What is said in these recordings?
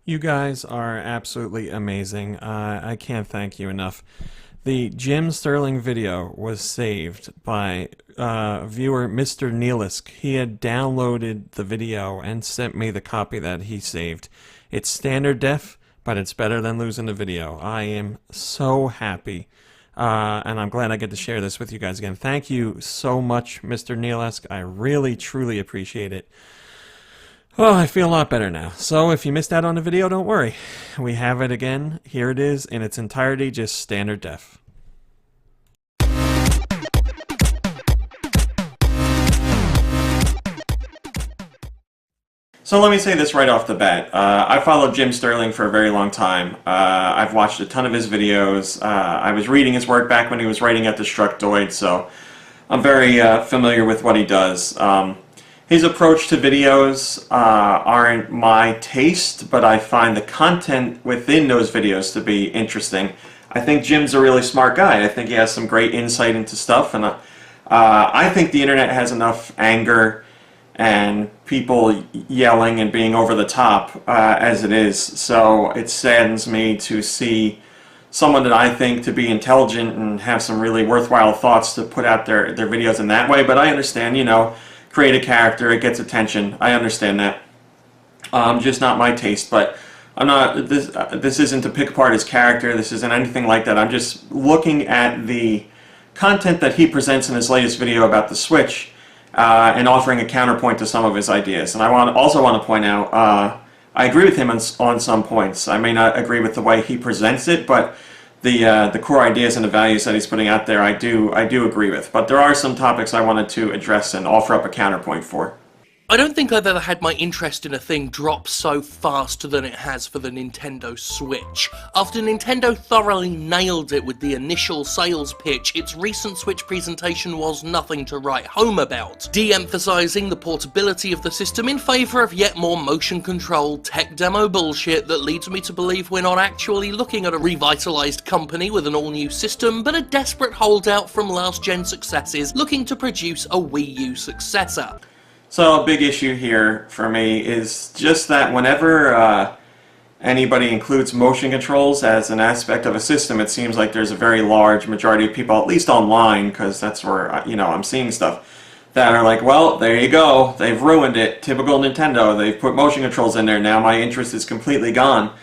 You guys are absolutely amazing. I can't thank you enough. The Jim Sterling video was saved by viewer MrNealesq. He had downloaded the video and sent me the copy that he saved. It's standard def, but it's better than losing the video. I am so happy. And I'm glad I get to share this with you guys again. Thank you so much, MrNealesq. I really, truly appreciate it. Oh, I feel a lot better now. So if you missed out on the video, don't worry. We have it again. Here it is in its entirety, just standard def. So let me say this right off the bat. I followed Jim Sterling for a very long time. I've watched a ton of his videos. I was reading his work back when he was writing at Destructoid, so I'm very familiar with what he does. His approach to videos aren't my taste, but I find the content within those videos to be interesting. I think Jim's a really smart guy. I think he has some great insight into stuff, and I think the internet has enough anger and people yelling and being over the top as it is. So it saddens me to see someone that I think to be intelligent and have some really worthwhile thoughts to put out their videos in that way. But I understand, you know, create a character, it gets attention. I understand that. Just not my taste, but I'm not. This isn't to pick apart his character. This isn't anything like that. I'm just looking at the content that he presents in his latest video about the Switch and offering a counterpoint to some of his ideas. And I also want to point out, I agree with him on some points. I may not agree with the way he presents it, but the core ideas and the values that he's putting out there, I do agree with. But there are some topics I wanted to address and offer up a counterpoint for. I don't think I've ever had my interest in a thing drop so fast than it has for the Nintendo Switch. After Nintendo thoroughly nailed it with the initial sales pitch, its recent Switch presentation was nothing to write home about, de-emphasizing the portability of the system in favour of yet more motion-controlled tech demo bullshit that leads me to believe we're not actually looking at a revitalized company with an all-new system, but a desperate holdout from last-gen successes looking to produce a Wii U successor. So a big issue here for me is just that whenever anybody includes motion controls as an aspect of a system, it seems like there's a very large majority of people, at least online, because that's where, you know, I'm seeing stuff, that are like, well, there you go, they've ruined it, typical Nintendo, they've put motion controls in there, now my interest is completely gone.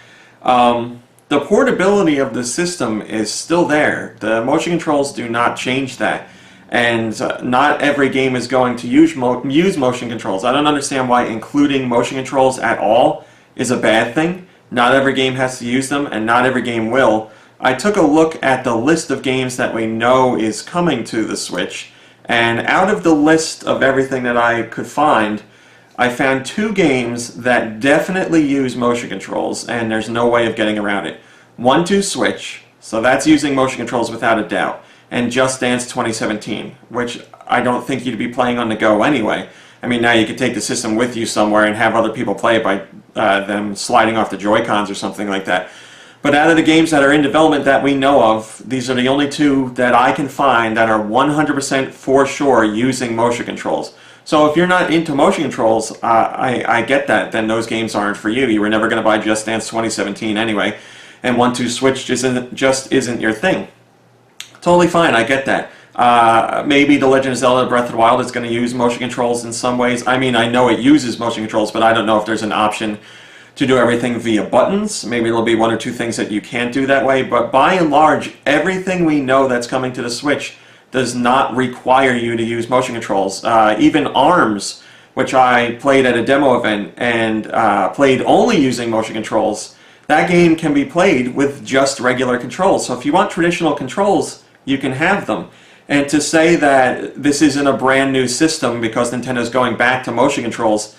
The portability of the system is still there. The motion controls do not change that. And not every game is going to use motion controls. I don't understand why including motion controls at all is a bad thing. Not every game has to use them, and not every game will. I took a look at the list of games that we know is coming to the Switch, and out of the list of everything that I could find, I found 2 games that definitely use motion controls, and there's no way of getting around it. 1-2 Switch, so that's using motion controls without a doubt. And Just Dance 2017, which I don't think you'd be playing on the go anyway. I mean, now you could take the system with you somewhere and have other people play it by them sliding off the Joy-Cons or something like that. But out of the games that are in development that we know of, these are the only 2 that I can find that are 100% for sure using motion controls. So if you're not into motion controls, I get that, then those games aren't for you. You were never going to buy Just Dance 2017 anyway, and 1-2 Switch just isn't your thing. Totally fine, I get that. Maybe The Legend of Zelda Breath of the Wild is going to use motion controls in some ways. I mean, I know it uses motion controls, but I don't know if there's an option to do everything via buttons. Maybe there'll be 1 or 2 things that you can't do that way, but by and large, everything we know that's coming to the Switch does not require you to use motion controls. Even ARMS, which I played at a demo event and played only using motion controls, that game can be played with just regular controls. So if you want traditional controls, you can have them. And to say that this isn't a brand new system because Nintendo's going back to motion controls,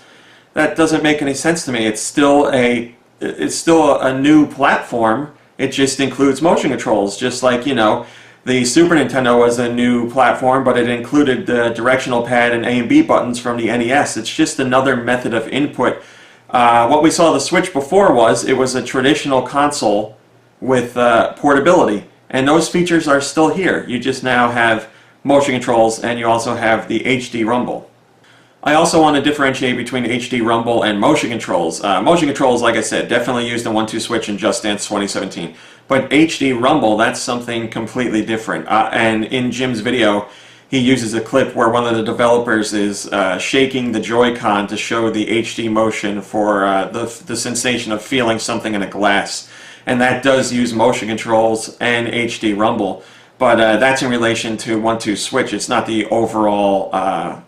that doesn't make any sense to me. It's still a new platform. It just includes motion controls, just like, you know, the Super Nintendo was a new platform, but it included the directional pad and A and B buttons from the NES. It's just another method of input. What we saw the Switch before was a traditional console with portability. And those features are still here. You just now have motion controls, and you also have the HD rumble. I also want to differentiate between HD Rumble and motion controls. Motion controls, like I said, definitely used in 1-2 Switch and Just Dance 2017. But HD Rumble, that's something completely different. And in Jim's video, he uses a clip where one of the developers is shaking the Joy-Con to show the HD motion for the sensation of feeling something in a glass. And that does use motion controls and HD Rumble. But that's in relation to 1-2 Switch. It's not the overall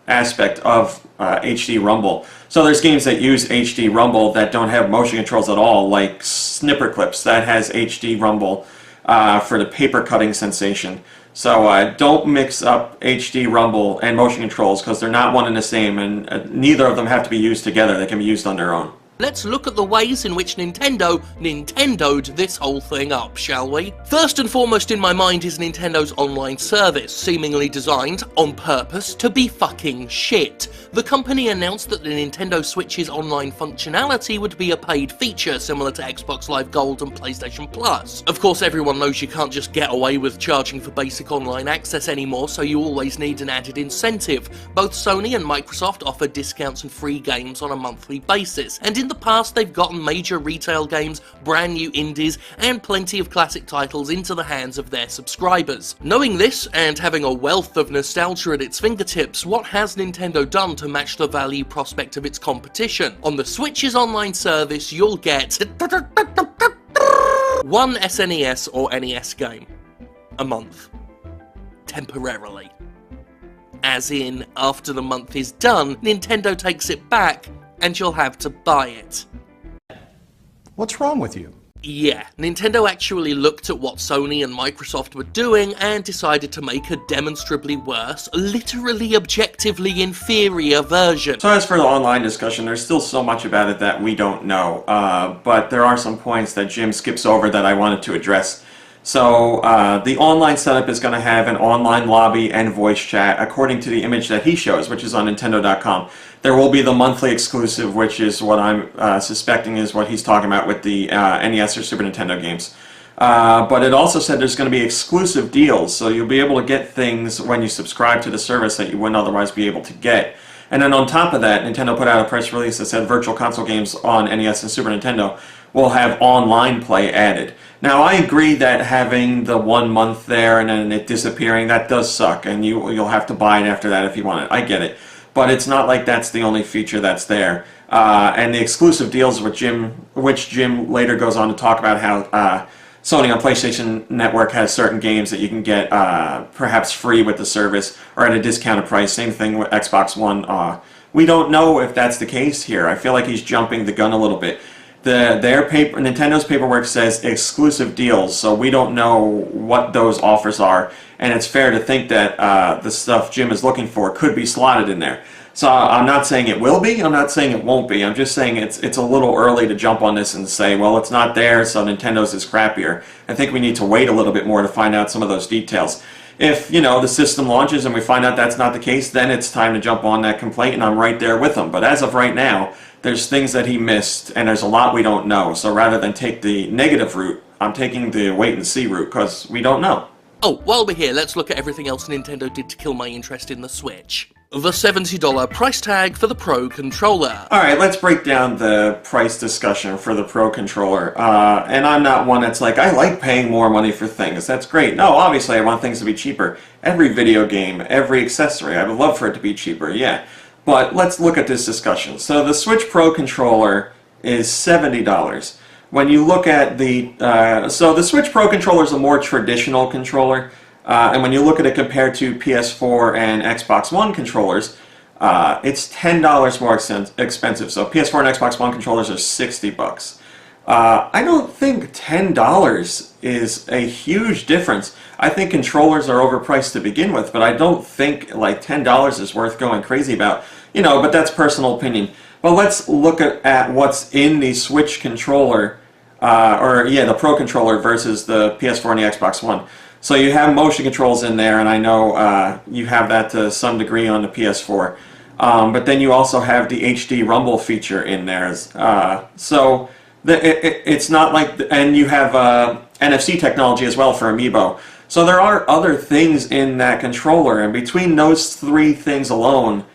aspect of HD Rumble. So there's games that use HD Rumble that don't have motion controls at all, like Snipper Clips, that has HD Rumble for the paper cutting sensation. So don't mix up HD Rumble and motion controls because they're not one and the same, and neither of them have to be used together. They can be used on their own. Let's look at the ways in which Nintendo'd this whole thing up, shall we? First and foremost in my mind is Nintendo's online service, seemingly designed, on purpose, to be fucking shit. The company announced that the Nintendo Switch's online functionality would be a paid feature, similar to Xbox Live Gold and PlayStation Plus. Of course, everyone knows you can't just get away with charging for basic online access anymore, so you always need an added incentive. Both Sony and Microsoft offer discounts and free games on a monthly basis, and in the past they've gotten major retail games, brand new indies, and plenty of classic titles into the hands of their subscribers. Knowing this, and having a wealth of nostalgia at its fingertips, what has Nintendo done to match the value prospect of its competition? On the Switch's online service, you'll get one SNES or NES game a month. Temporarily. As in, after the month is done, Nintendo takes it back, and you'll have to buy it. What's wrong with you? Yeah, Nintendo actually looked at what Sony and Microsoft were doing and decided to make a demonstrably worse, literally objectively inferior version. So as for the online discussion, there's still so much about it that we don't know, but there are some points that Jim skips over that I wanted to address. So the online setup is going to have an online lobby and voice chat according to the image that he shows, which is on Nintendo.com. There will be the monthly exclusive, which is what I'm suspecting is what he's talking about with the NES or Super Nintendo games. But it also said there's going to be exclusive deals, so you'll be able to get things when you subscribe to the service that you wouldn't otherwise be able to get. And then on top of that, Nintendo put out a press release that said virtual console games on NES and Super Nintendo will have online play added. Now, I agree that having the 1 month there and then it disappearing, that does suck, and you'll have to buy it after that if you want it. I get it. But it's not like that's the only feature that's there. And the exclusive deals with which Jim later goes on to talk about how Sony on PlayStation Network has certain games that you can get perhaps free with the service or at a discounted price. Same thing with Xbox One. We don't know if that's the case here. I feel like he's jumping the gun a little bit. Nintendo's paperwork says exclusive deals, so we don't know what those offers are, and it's fair to think that the stuff Jim is looking for could be slotted in there. So I'm not saying it will be, I'm not saying it won't be, I'm just saying it's a little early to jump on this and say, well, it's not there, so Nintendo's is crappier. I think we need to wait a little bit more to find out some of those details. If, the system launches and we find out that's not the case, then it's time to jump on that complaint, and I'm right there with him. But as of right now, there's things that he missed, and there's a lot we don't know. So rather than take the negative route, I'm taking the wait and see route, because we don't know. Oh, while we're here, let's look at everything else Nintendo did to kill my interest in the Switch. The $70 price tag for the Pro Controller. Alright, let's break down the price discussion for the Pro Controller. And I'm not one that's like, I like paying more money for things. That's great. No, obviously I want things to be cheaper. Every video game, every accessory, I would love for it to be cheaper, yeah. But let's look at this discussion. So the Switch Pro Controller is $70. When you look at so the Switch Pro Controller is a more traditional controller. And when you look at it compared to PS4 and Xbox One controllers, it's $10 more expensive. So PS4 and Xbox One controllers are $60. I don't think $10 is a huge difference. I think controllers are overpriced to begin with, but I don't think like $10 is worth going crazy about. But that's personal opinion. But let's look at what's in the Switch controller, the Pro Controller versus the PS4 and the Xbox One. So you have motion controls in there, and I know you have that to some degree on the PS4. But then you also have the HD Rumble feature in there. So it's not like, and you have NFC technology as well for Amiibo. So there are other things in that controller, and between those three things alone,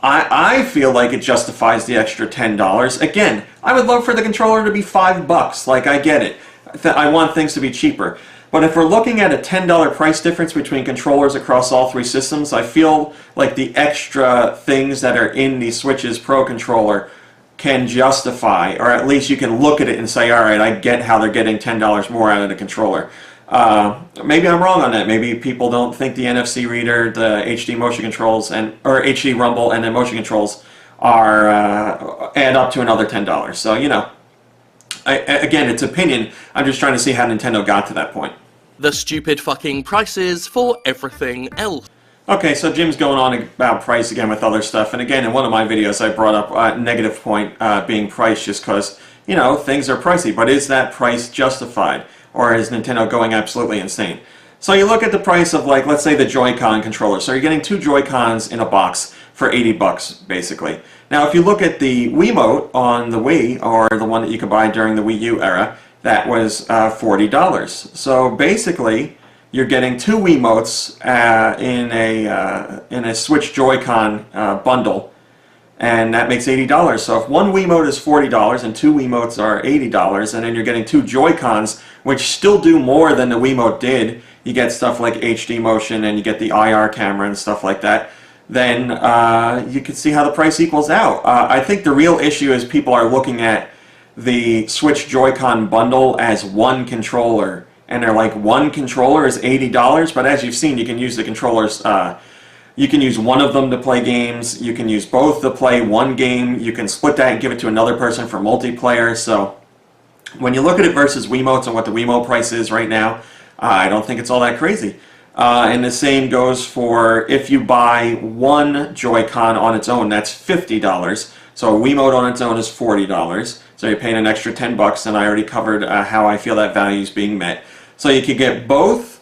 I feel like it justifies the extra $10. Again, I would love for the controller to be $5. Like, I get it. I want things to be cheaper. But if we're looking at a $10 price difference between controllers across all three systems, I feel like the extra things that are in the Switch's Pro controller can justify, or at least you can look at it and say, all right, I get how they're getting $10 more out of the controller. Maybe I'm wrong on that. Maybe people don't think the NFC reader, the HD motion controls, or HD rumble and the motion controls are add up to another $10. So, you know, again, it's opinion. I'm just trying to see how Nintendo got to that point. The stupid fucking prices for everything else. Okay, so Jim's going on about price again with other stuff, and again, in one of my videos I brought up a negative point being price just because, you know, things are pricey, but is that price justified? Or is Nintendo going absolutely insane? So you look at the price of, like, let's say the Joy-Con controller. So you're getting 2 Joy-Cons in a box for $80, basically. Now, if you look at the Wiimote on the Wii, or the one that you could buy during the Wii U era, that was $40. So basically, you're getting 2 Wiimotes in a Switch Joy-Con bundle, and that makes $80. So if one Wiimote is $40 and 2 Wiimotes are $80, and then you're getting 2 Joy-Cons, which still do more than the Wiimote did, you get stuff like HD motion and you get the IR camera and stuff like that, then you can see how the price equals out. I think the real issue is people are looking at the Switch Joy-Con bundle as one controller, and they're like, one controller is $80, but as you've seen, you can use the controllers. You can use one of them to play games, you can use both to play one game, you can split that and give it to another person for multiplayer. So when you look at it versus Wiimotes and what the Wiimote price is right now, I don't think it's all that crazy. And the same goes for if you buy one Joy-Con on its own, that's $50. So a Wiimote on its own is $40. So you're paying an extra $10, and I already covered how I feel that value is being met. So you could get both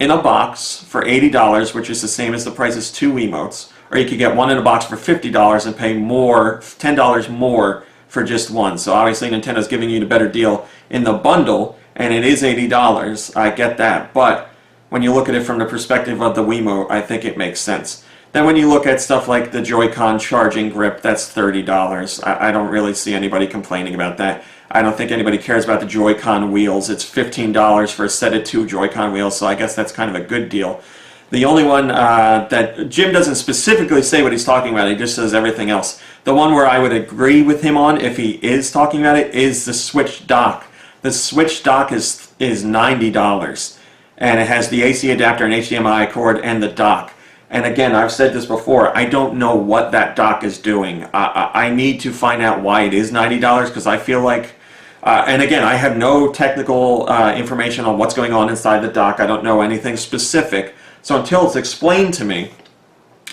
in a box for $80, which is the same as the price as 2 Wiimotes, or you could get one in a box for $50 and pay more, $10 more for just one. So obviously Nintendo's giving you the better deal in the bundle, and it is $80. I get that, but when you look at it from the perspective of the Wiimote, I think it makes sense. Then when you look at stuff like the Joy-Con charging grip, that's $30. I don't really see anybody complaining about that. I don't think anybody cares about the Joy-Con wheels. It's $15 for a set of 2 Joy-Con wheels, so I guess that's kind of a good deal. The only one that Jim doesn't specifically say what he's talking about, he just says everything else. The one where I would agree with him on, if he is talking about it, is the Switch dock. The Switch dock is $90, and it has the AC adapter and HDMI cord and the dock. And again, I've said this before, I don't know what that dock is doing. I need to find out why it is $90, because I feel like, and again, I have no technical information on what's going on inside the dock. I don't know anything specific. So until it's explained to me,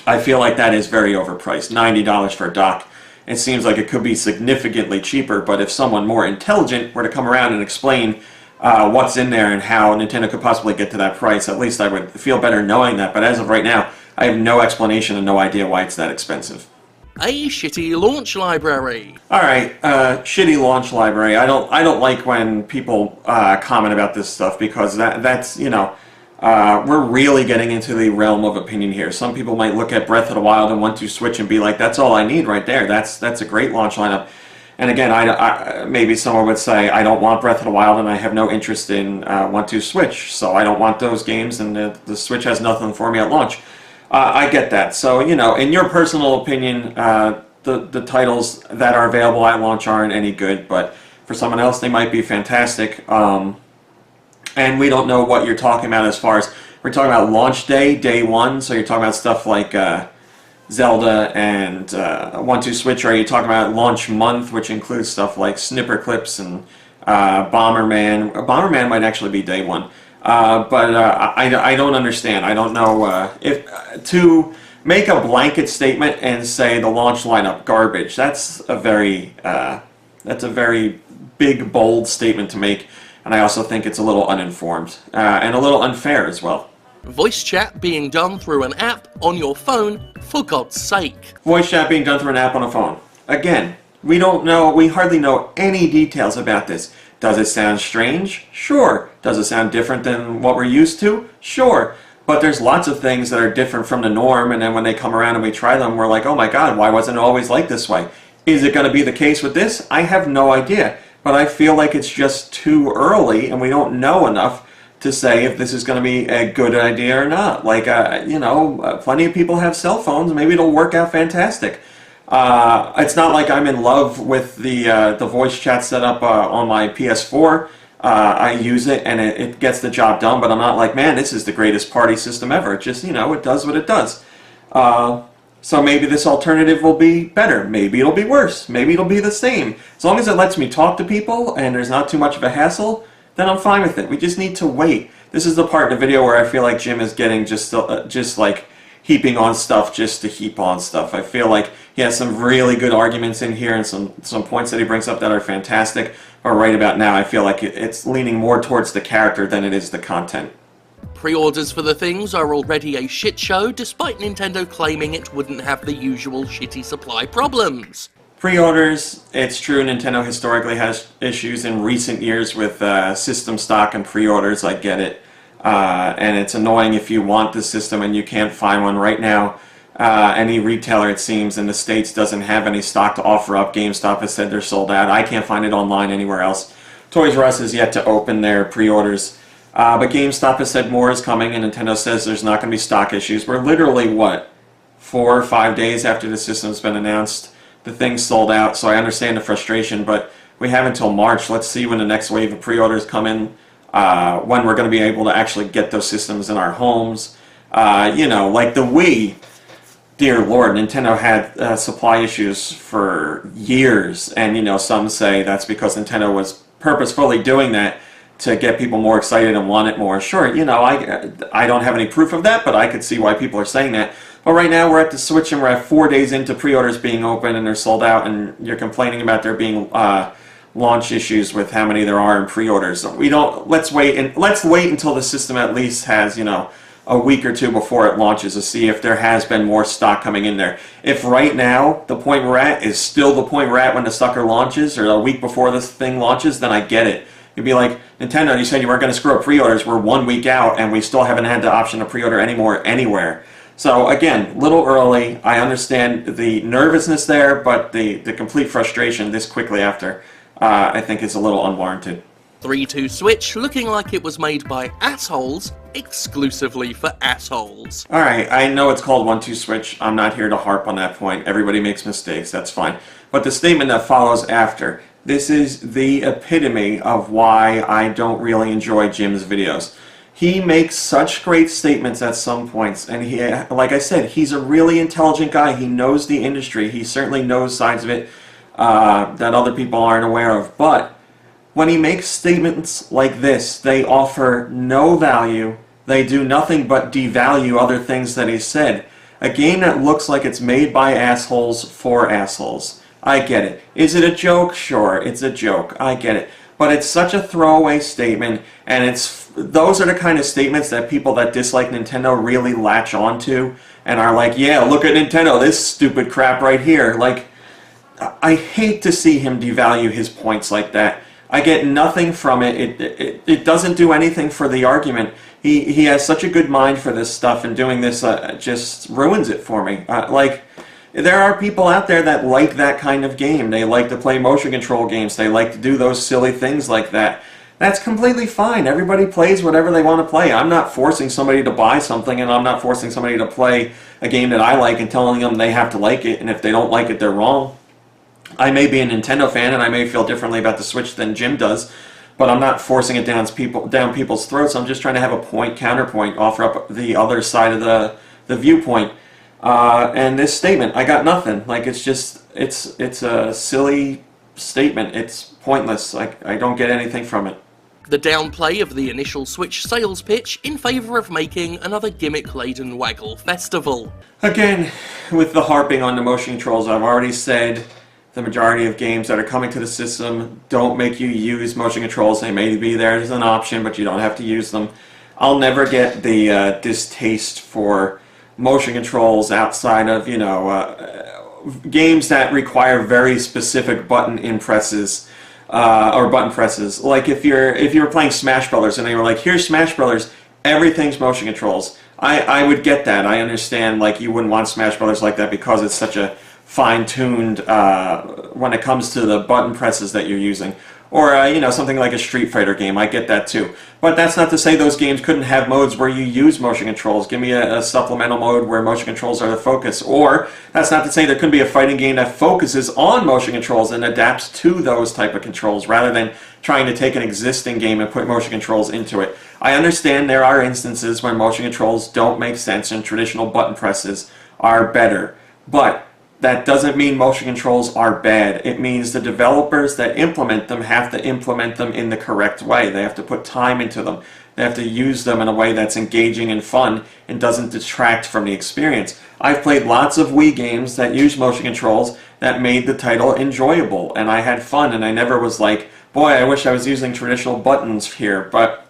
I feel like that is very overpriced. $90 for a dock. It seems like it could be significantly cheaper, but if someone more intelligent were to come around and explain what's in there and how Nintendo could possibly get to that price, at least I would feel better knowing that. But as of right now, I have no explanation and no idea why it's that expensive. A shitty launch library. All right, shitty launch library. I don't like when people comment about this stuff, because that's, you know, we're really getting into the realm of opinion here. Some people might look at Breath of the Wild and 1-2 Switch and be like, that's all I need right there. That's a great launch lineup. And again, maybe someone would say, I don't want Breath of the Wild and I have no interest in 1-2 Switch, so I don't want those games, and the Switch has nothing for me at launch. I get that. So, you know, in your personal opinion, the titles that are available at launch aren't any good, but for someone else they might be fantastic. And we don't know what you're talking about as far as, we're talking about launch day, day one, so you're talking about stuff like Zelda and 1-2 Switch, or are you talking about launch month, which includes stuff like Snipper Clips and Bomberman. Bomberman might actually be day one. But I don't understand. I don't know if to make a blanket statement and say the launch lineup garbage. That's a very big, bold statement to make, and I also think it's a little uninformed and a little unfair as well. Voice chat being done through an app on your phone, for God's sake. Voice chat being done through an app on a phone. Again, we don't know. We hardly know any details about this. Does it sound strange? Sure. Does it sound different than what we're used to? Sure. But there's lots of things that are different from the norm, and then when they come around and we try them, we're like, oh my god, why wasn't it always like this way? Is it going to be the case with this? I have no idea. But I feel like it's just too early, and we don't know enough to say if this is going to be a good idea or not. Like, plenty of people have cell phones. Maybe it'll work out fantastic. It's not like I'm in love with the voice chat setup on my PS4. I use it and it gets the job done, but I'm not like, man, this is the greatest party system ever. It just, it does what it does. So maybe this alternative will be better. Maybe it'll be worse. Maybe it'll be the same. As long as it lets me talk to people and there's not too much of a hassle, then I'm fine with it. We just need to wait. This is the part in the video where I feel like Jim is getting just like heaping on stuff just to heap on stuff. I feel like he has some really good arguments in here and some points that he brings up that are fantastic. But right about now, I feel like it's leaning more towards the character than it is the content. Pre-orders for the things are already a shit show, despite Nintendo claiming it wouldn't have the usual shitty supply problems. Pre-orders, it's true Nintendo historically has issues in recent years with system stock and pre-orders, I get it. And it's annoying if you want the system and you can't find one right now. Any retailer, it seems, in the States doesn't have any stock to offer up. GameStop has said they're sold out. I can't find it online anywhere else. Toys R Us has yet to open their pre-orders. But GameStop has said more is coming, and Nintendo says there's not going to be stock issues. We're literally, 4 or 5 days after the system's been announced? The thing's sold out, so I understand the frustration, but we have until March. Let's see when the next wave of pre-orders come in, when we're going to be able to actually get those systems in our homes. Like the Wii, dear Lord, Nintendo had supply issues for years, and some say that's because Nintendo was purposefully doing that to get people more excited and want it more. Sure, I don't have any proof of that, but I could see why people are saying that. But right now we're at the Switch and we're at 4 days into pre-orders being open and they're sold out, and you're complaining about there being launch issues with how many there are in pre-orders. Let's wait until the system at least has, a week or two before it launches to see if there has been more stock coming in there. If right now the point we're at is still the point we're at when the sucker launches, or a week before this thing launches, then I get it. You'd be like, Nintendo, you said you weren't going to screw up pre-orders. We're 1 week out and we still haven't had the option to pre-order anymore anywhere. So again, little early. I understand the nervousness there, but the complete frustration this quickly after, I think is a little unwarranted. 3-2 Switch looking like it was made by assholes, exclusively for assholes. Alright, I know it's called 1-2 Switch. I'm not here to harp on that point. Everybody makes mistakes, that's fine. But the statement that follows after, this is the epitome of why I don't really enjoy Jim's videos. He makes such great statements at some points, and he, like I said, he's a really intelligent guy. He knows the industry. He certainly knows sides of it that other people aren't aware of. But when he makes statements like this, they offer no value. They do nothing but devalue other things that he said. A game that looks like it's made by assholes for assholes. I get it. Is it a joke? Sure, it's a joke. I get it. But it's such a throwaway statement, and those are the kind of statements that people that dislike Nintendo really latch onto and are like, yeah, look at Nintendo, this stupid crap right here. Like, I hate to see him devalue his points like that. I get nothing from it. It doesn't do anything for the argument. He has such a good mind for this stuff, and doing this just ruins it for me. There are people out there that like that kind of game. They like to play motion control games. They like to do those silly things like that. That's completely fine. Everybody plays whatever they want to play. I'm not forcing somebody to buy something, and I'm not forcing somebody to play a game that I like and telling them they have to like it, and if they don't like it, they're wrong. I may be a Nintendo fan, and I may feel differently about the Switch than Jim does, but I'm not forcing it down people's throats. I'm just trying to have a counterpoint, offer up the other side of the viewpoint. And this statement, I got nothing. Like, it's a silly statement. It's pointless. I don't get anything from it. The downplay of the initial Switch sales pitch in favour of making another gimmick-laden waggle festival. Again, with the harping on the motion controls, I've already said the majority of games that are coming to the system don't make you use motion controls. They may be there as an option, but you don't have to use them. I'll never get the distaste for motion controls outside of, games that require very specific button presses. Like if you're playing Smash Brothers and they were like, here's Smash Brothers, everything's motion controls. I would get that. I understand, like, you wouldn't want Smash Brothers like that because it's such a fine-tuned when it comes to the button presses that you're using. Or, you know, something like a Street Fighter game. I get that too. But that's not to say those games couldn't have modes where you use motion controls. Give me a supplemental mode where motion controls are the focus. Or, that's not to say there couldn't be a fighting game that focuses on motion controls and adapts to those type of controls rather than trying to take an existing game and put motion controls into it. I understand there are instances where motion controls don't make sense and traditional button presses are better. But that doesn't mean motion controls are bad. It means the developers that implement them have to implement them in the correct way. They have to put time into them. They have to use them in a way that's engaging and fun and doesn't detract from the experience. I've played lots of Wii games that use motion controls that made the title enjoyable, and I had fun, and I never was like, boy, I wish I was using traditional buttons here. But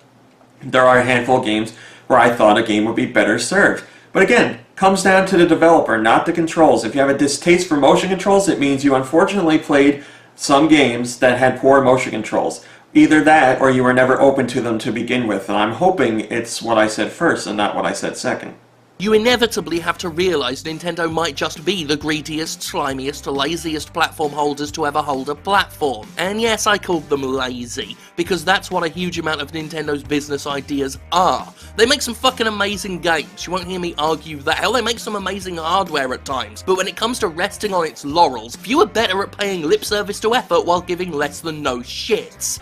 there are a handful of games where I thought a game would be better served. But again, comes down to the developer, not the controls. If you have a distaste for motion controls, it means you unfortunately played some games that had poor motion controls. Either that, or you were never open to them to begin with. And I'm hoping it's what I said first and not what I said second. You inevitably have to realise Nintendo might just be the greediest, slimiest, laziest platform holders to ever hold a platform. And yes, I called them lazy, because that's what a huge amount of Nintendo's business ideas are. They make some fucking amazing games, you won't hear me argue that. Hell, they make some amazing hardware at times, but when it comes to resting on its laurels, few are better at paying lip service to effort while giving less than no shits.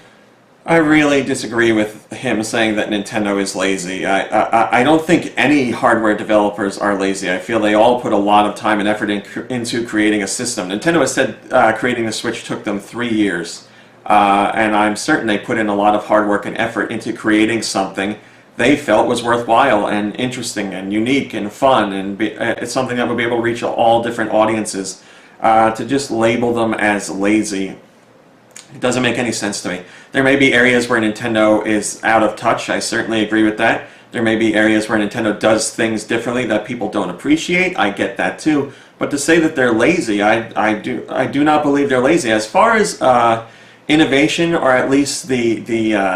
I really disagree with him saying that Nintendo is lazy. I don't think any hardware developers are lazy. I feel they all put a lot of time and effort into creating a system. Nintendo has said creating the Switch took them 3 years. And I'm certain they put in a lot of hard work and effort into creating something they felt was worthwhile and interesting and unique and fun. And it's something that would be able to reach all different audiences. To just label them as lazy, it doesn't make any sense to me. There may be areas where Nintendo is out of touch. I certainly agree with that. There may be areas where Nintendo does things differently that people don't appreciate. I get that too. But to say that they're lazy, I do not believe they're lazy. As far as innovation, or at least the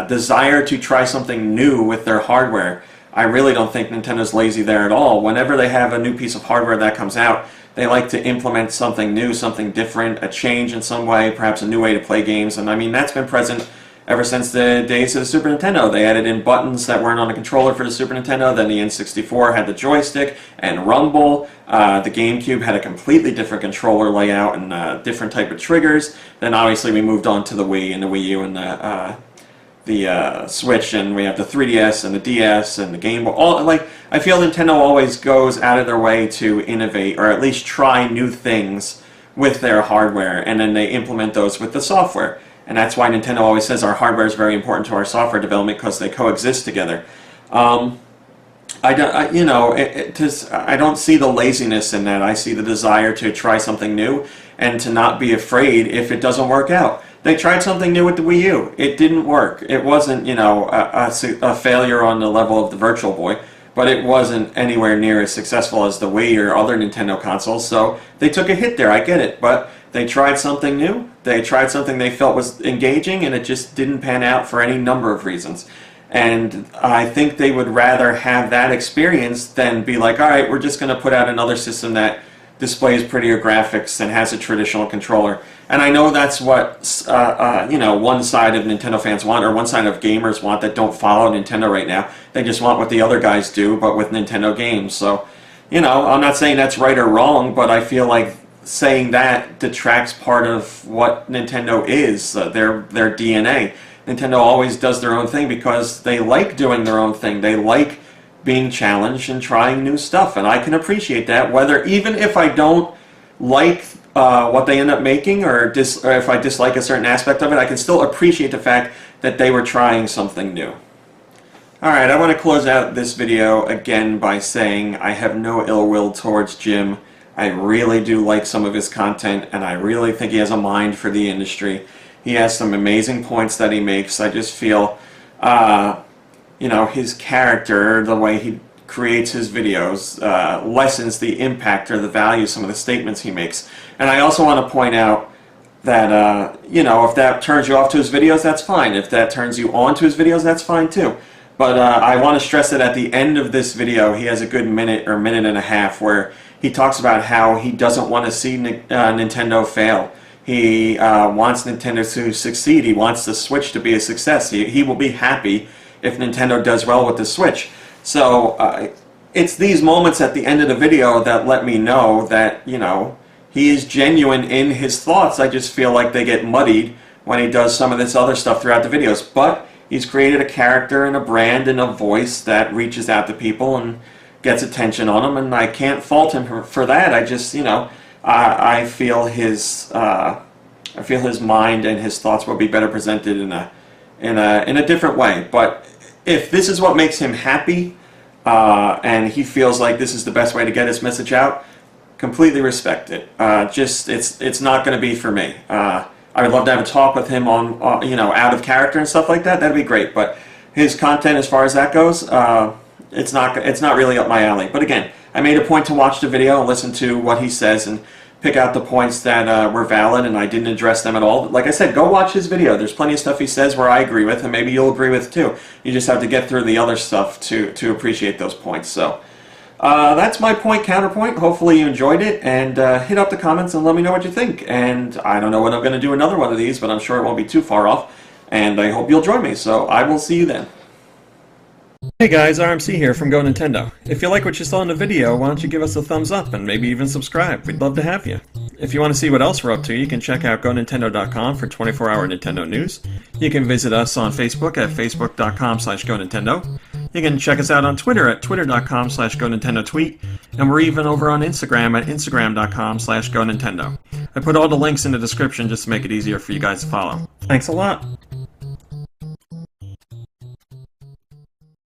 desire to try something new with their hardware, I really don't think Nintendo's lazy there at all. Whenever they have a new piece of hardware that comes out, they like to implement something new, something different, a change in some way, perhaps a new way to play games. And I mean, that's been present ever since the days of the Super Nintendo. They added in buttons that weren't on the controller for the Super Nintendo. Then the N64 had the joystick and rumble. The GameCube had a completely different controller layout and different type of triggers. Then obviously we moved on to the Wii and the Wii U and the Switch, and we have the 3DS and the DS and the Game Boy. I feel Nintendo always goes out of their way to innovate, or at least try new things with their hardware, and then they implement those with the software. And that's why Nintendo always says our hardware is very important to our software development, because they coexist together. I don't see the laziness in that. I see the desire to try something new and to not be afraid if it doesn't work out. They tried something new with the Wii U. It didn't work. It wasn't, a failure on the level of the Virtual Boy, but it wasn't anywhere near as successful as the Wii or other Nintendo consoles, so they took a hit there. I get it, but they tried something new. They tried something they felt was engaging, and it just didn't pan out for any number of reasons. And I think they would rather have that experience than be like, all right, we're just going to put out another system that displays prettier graphics and has a traditional controller. And I know that's what one side of Nintendo fans want, or one side of gamers want, that don't follow Nintendo right now. They just want what the other guys do, but with Nintendo games. So, I'm not saying that's right or wrong, but I feel like saying that detracts part of what Nintendo is, their DNA. Nintendo always does their own thing because they like doing their own thing. They like being challenged and trying new stuff, and I can appreciate that, even if I don't like what they end up making, or if I dislike a certain aspect of it, I can still appreciate the fact that they were trying something new. Alright, I want to close out this video again by saying I have no ill will towards Jim. I really do like some of his content, and I really think he has a mind for the industry. He has some amazing points that he makes. I just feel, his character, the way he creates his videos, lessens the impact or the value of some of the statements he makes. And I also want to point out that, if that turns you off to his videos, that's fine. If that turns you on to his videos, that's fine too. But I want to stress that at the end of this video, he has a good minute or minute and a half where he talks about how he doesn't want to see Nintendo fail. He wants Nintendo to succeed. He wants the Switch to be a success. He will be happy if Nintendo does well with the Switch. So it's these moments at the end of the video that let me know that, you know, he is genuine in his thoughts. I just feel like they get muddied when he does some of this other stuff throughout the videos. But he's created a character and a brand and a voice that reaches out to people and gets attention on him, and I can't fault him for that. I just, you know, I feel his mind and his thoughts will be better presented in a different way. But if this is what makes him happy, and he feels like this is the best way to get his message out, completely respect it. Just it's not going to be for me. I would love to have a talk with him on you know, out of character and stuff like that. That'd be great. But his content, as far as that goes, it's not really up my alley. But again, I made a point to watch the video and listen to what he says and pick out the points that were valid, and I didn't address them at all. Like I said, go watch his video. There's plenty of stuff he says where I agree with, and maybe you'll agree with too. You just have to get through the other stuff to appreciate those points. So that's my point counterpoint. Hopefully you enjoyed it, and hit up the comments and let me know what you think. And I don't know when I'm going to do another one of these, but I'm sure it won't be too far off, and I hope you'll join me. So I will see you then. Hey guys, RMC here from Go Nintendo. If you like what you saw in the video, why don't you give us a thumbs up and maybe even subscribe? We'd love to have you. If you want to see what else we're up to, you can check out GoNintendo.com for 24-hour Nintendo news. You can visit us on Facebook at Facebook.com/GoNintendo. You can check us out on Twitter at Twitter.com/GoNintendoTweet. And we're even over on Instagram at Instagram.com/GoNintendo. I put all the links in the description just to make it easier for you guys to follow. Thanks a lot.